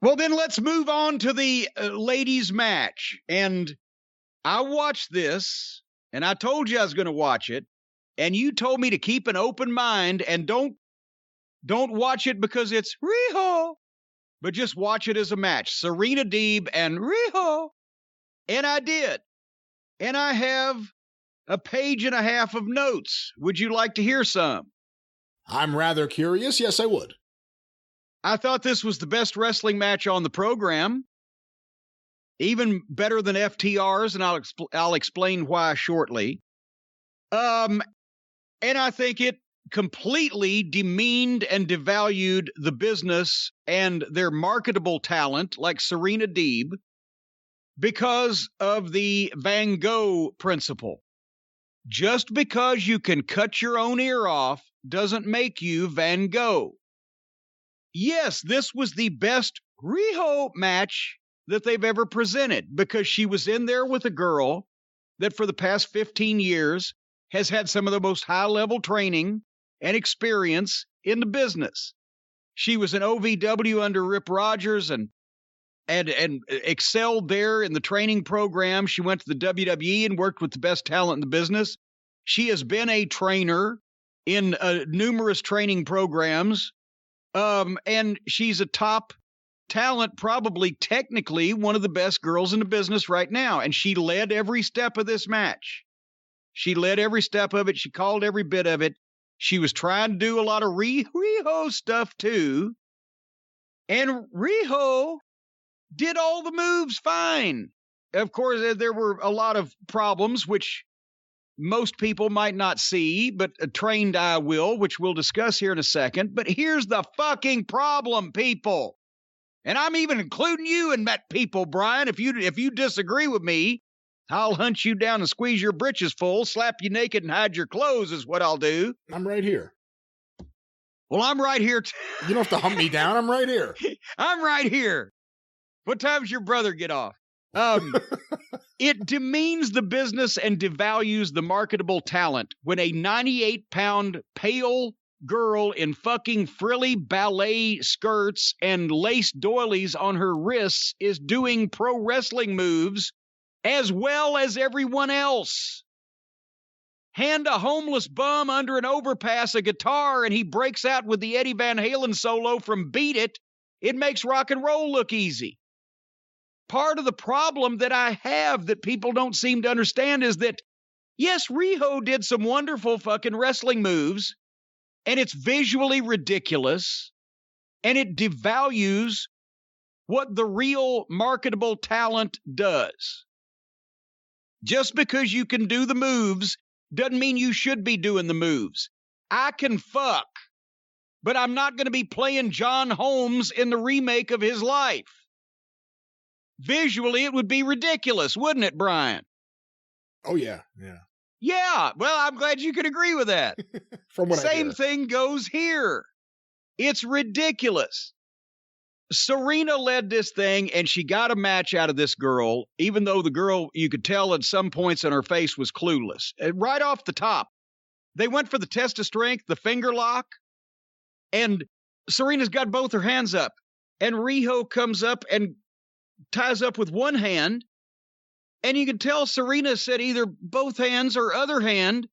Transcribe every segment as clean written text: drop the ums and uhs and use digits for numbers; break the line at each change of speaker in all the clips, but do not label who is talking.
Well, then let's move on to the ladies' match. And I watched this, and I told you I was going to watch it, and you told me to keep an open mind and don't watch it because it's Riho, but just watch it as a match. Serena Deeb and Riho. And I did. And I have a page and a half of notes. Would you like to hear some?
I'm rather curious. Yes, I would.
I thought this was the best wrestling match on the program. Even better than FTR's, and I'll explain why shortly. And I think it completely demeaned and devalued the business and their marketable talent like Serena Deeb because of the Van Gogh principle. Just because you can cut your own ear off doesn't make you Van Gogh. Yes, this was the best Riho match that they've ever presented because she was in there with a girl that for the past 15 years has had some of the most high-level training and experience in the business. She was an OVW under Rip Rogers and excelled there in the training program. She went to the WWE and worked with the best talent in the business. She has been a trainer in numerous training programs, and she's a top talent, probably technically one of the best girls in the business right now. And she led every step of this match. She led every step of it. She called every bit of it. She was trying to do a lot of Riho stuff too. And Riho did all the moves fine. Of course, there were a lot of problems, which most people might not see, but a trained eye will, which we'll discuss here in a second. But here's the fucking problem, people. And I'm even including you in that, people, Brian. If you disagree with me, I'll hunt you down and squeeze your britches full, slap you naked and hide your clothes is what I'll do.
I'm right here.
Well, I'm right here.
You don't have to hunt me down. I'm right here.
I'm right here. What time's your brother get off? It demeans the business and devalues the marketable talent when a 98-pound pale girl in fucking frilly ballet skirts and lace doilies on her wrists is doing pro wrestling moves as well as everyone else. Hand a homeless bum under an overpass a guitar and he breaks out with the Eddie Van Halen solo from Beat It. It makes rock and roll look easy. Part of the problem that I have that people don't seem to understand is that, yes, Riho did some wonderful fucking wrestling moves, and it's visually ridiculous, and it devalues what the real marketable talent does. Just because you can do the moves doesn't mean you should be doing the moves. I can fuck, but I'm not going to be playing John Holmes in the remake of his life. Visually, it would be ridiculous, wouldn't it, Brian?
Oh, yeah.
Yeah, well, I'm glad you could agree with that.
From what
Same thing goes here. It's ridiculous. Serena led this thing, and she got a match out of this girl, even though the girl, you could tell at some points on her face, was clueless. Right off the top, they went for the test of strength, the finger lock, and Serena's got both her hands up, and Riho comes up and ties up with one hand, and you can tell Serena said either both hands or other hand,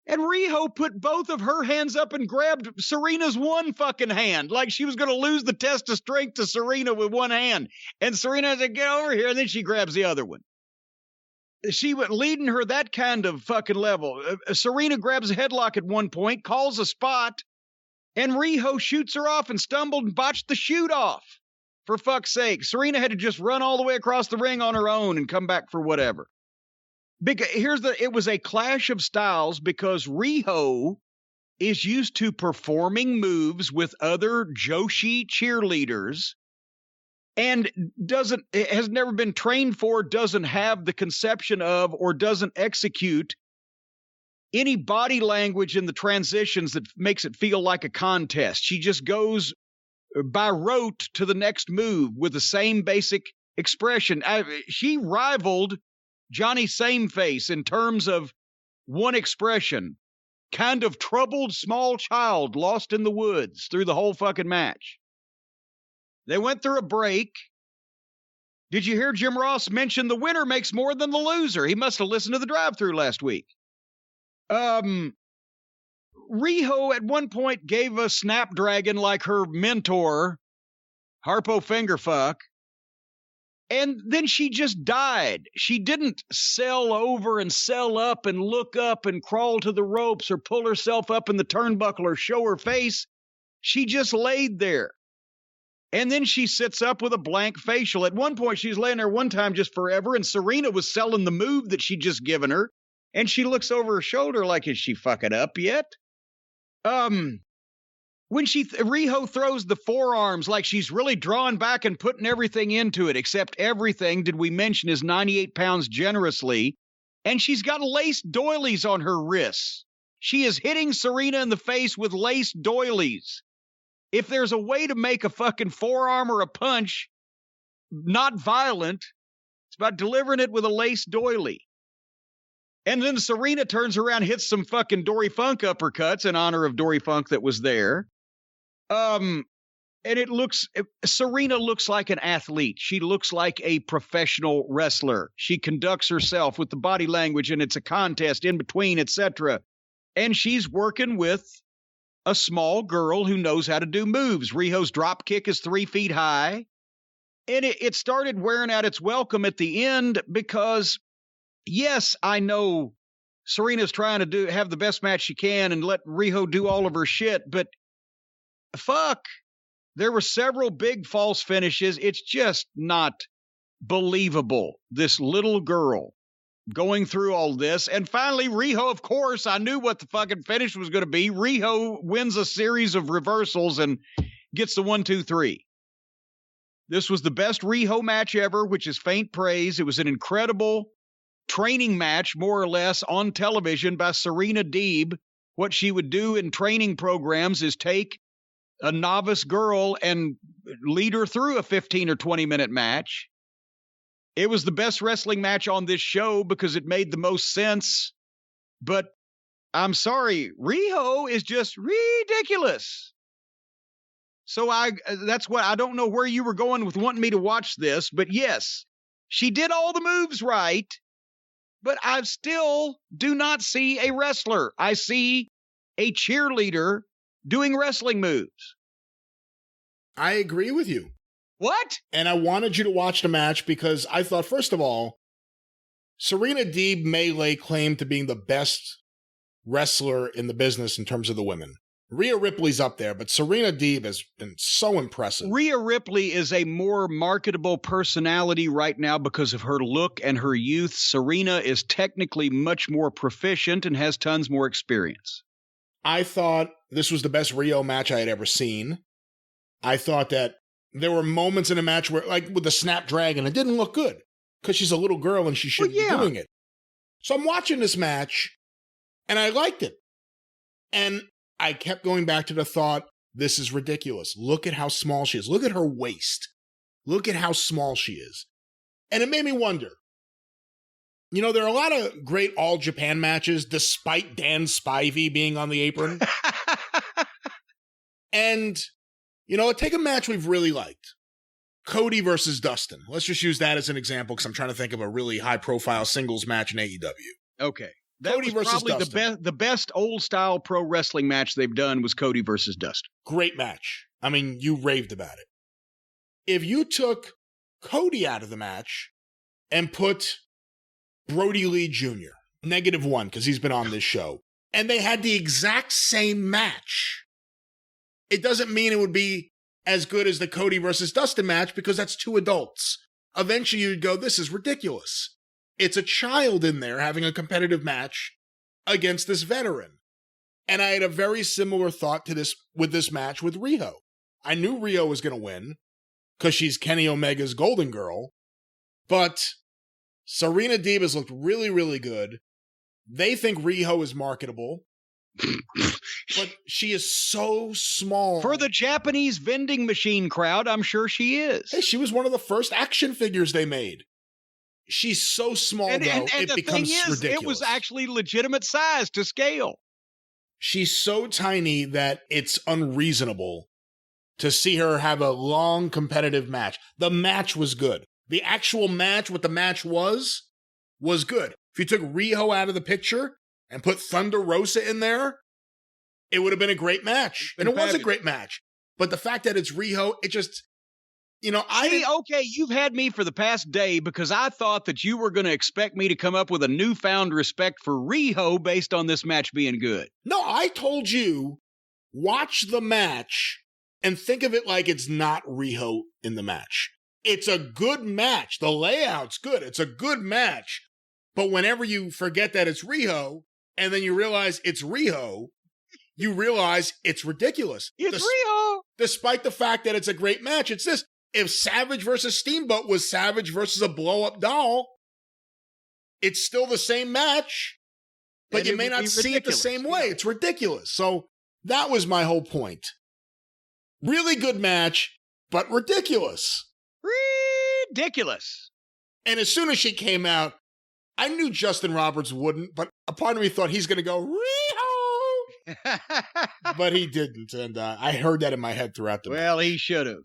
and Riho put both of her hands up and grabbed Serena's one fucking hand, like she was going to lose the test of strength to Serena with one hand. And Serena said, get over here, and then she grabs the other one. She went leading her that kind of fucking level. Serena grabs a headlock at one point, calls a spot, and Riho shoots her off and stumbled and botched the shoot off. For fuck's sake, Serena had to just run all the way across the ring on her own and come back for whatever. It was a clash of styles because Riho is used to performing moves with other Joshi cheerleaders and has never been trained for, doesn't have the conception of, or doesn't execute any body language in the transitions that makes it feel like a contest. She just goes by rote to the next move with the same basic expression. She rivaled Johnny Sameface in terms of one expression, kind of troubled small child lost in the woods through the whole fucking match. They went through a break. Did you hear Jim Ross mention the winner makes more than the loser? He must have listened to the Drive-Thru last week. Riho at one point gave a Snapdragon like her mentor, Harpo Fingerfuck, and then she just died. She didn't sell over and sell up and look up and crawl to the ropes or pull herself up in the turnbuckle or show her face. She just laid there. And then she sits up with a blank facial. At one point, she's laying there one time just forever, and Serena was selling the move that she'd just given her, and she looks over her shoulder like, is she fucking up yet? When Riho throws the forearms like she's really drawing back and putting everything into it, except everything, did we mention, is 98 pounds generously, and she's got lace doilies on her wrists. She is hitting Serena in the face with lace doilies. If there's a way to make a fucking forearm or a punch not violent, it's about delivering it with a lace doily. And then Serena turns around, hits some fucking Dory Funk uppercuts in honor of Dory Funk that was there. And Serena looks like an athlete. She looks like a professional wrestler. She conducts herself with the body language, and it's a contest in between, etc. And she's working with a small girl who knows how to do moves. Riho's drop kick is 3 feet high. And it started wearing out its welcome at the end because, yes, I know Serena's trying to have the best match she can and let Riho do all of her shit, but fuck, there were several big false finishes. It's just not believable. This little girl going through all this. And finally, Riho, of course, I knew what the fucking finish was going to be. Riho wins a series of reversals and gets the 1, 2, 3. This was the best Riho match ever, which is faint praise. It was an incredible training match, more or less, on television by Serena Deeb. What she would do in training programs is take a novice girl and lead her through a 15 or 20-minute match. It was the best wrestling match on this show because it made the most sense. But I'm sorry, Riho is just ridiculous. So that's what I don't know where you were going with wanting me to watch this, but yes, she did all the moves right, but I still do not see a wrestler. I see a cheerleader doing wrestling moves.
I agree with you.
What?
And I wanted you to watch the match because I thought, first of all, Serena Deeb may lay claim to being the best wrestler in the business in terms of the women. Rhea Ripley's up there, but Serena Deeb has been so impressive.
Rhea Ripley is a more marketable personality right now because of her look and her youth. Serena is technically much more proficient and has tons more experience.
I thought this was the best Riho match I had ever seen. I thought that there were moments in a match where, like with the Snapdragon, it didn't look good because she's a little girl and she shouldn't be doing it. So I'm watching this match and I liked it. And I kept going back to the thought, this is ridiculous. Look at how small she is. Look at her waist. Look at how small she is. And it made me wonder. You know, there are a lot of great All Japan matches despite Dan Spivey being on the apron. And, you know, take a match we've really liked. Cody versus Dustin. Let's just use that as an example because I'm trying to think of a really high-profile singles match in AEW.
Okay. That
Cody
was
versus
probably
Dustin.
the best old-style pro wrestling match they've done was Cody versus Dustin.
Great match. I mean, you raved about it. If you took Cody out of the match and put Brody Lee Jr., -1, because he's been on this show, and they had the exact same match, it doesn't mean it would be as good as the Cody versus Dustin match because that's two adults. Eventually you'd go, this is ridiculous. It's a child in there having a competitive match against this veteran. And I had a very similar thought to this with this match with Riho. I knew Riho was going to win because she's Kenny Omega's golden girl, but Serena Deeb has looked really, really good. They think Riho is marketable, but she is so small.
For the Japanese vending machine crowd, I'm sure she is.
Hey, she was one of the first action figures they made. She's so small,
and
it becomes ridiculous.
It was actually legitimate size to scale.
She's so tiny that it's unreasonable to see her have a long competitive match. The match was good. The actual match, what the match was good. If you took Riho out of the picture and put Thunder Rosa in there, it would have been a great match. And it was a great match. But the fact that it's Riho, it just, okay,
you've had me for the past day because I thought that you were going to expect me to come up with a newfound respect for Riho based on this match being good.
No, I told you, watch the match and think of it like it's not Riho in the match. It's a good match. The layout's good. It's a good match. But whenever you forget that it's Riho and then you realize it's Riho, you realize it's ridiculous.
It's Riho.
Despite the fact that it's a great match, it's this. If Savage versus Steamboat was Savage versus a blow-up doll, it's still the same match, but you may not see it the same way. It's ridiculous. So that was my whole point. Really good match, but ridiculous.
Ridiculous.
And as soon as she came out, I knew Justin Roberts wouldn't, but a part of me thought he's going to go, Riho! But he didn't, and I heard that in my head throughout the match.
Well, he should have.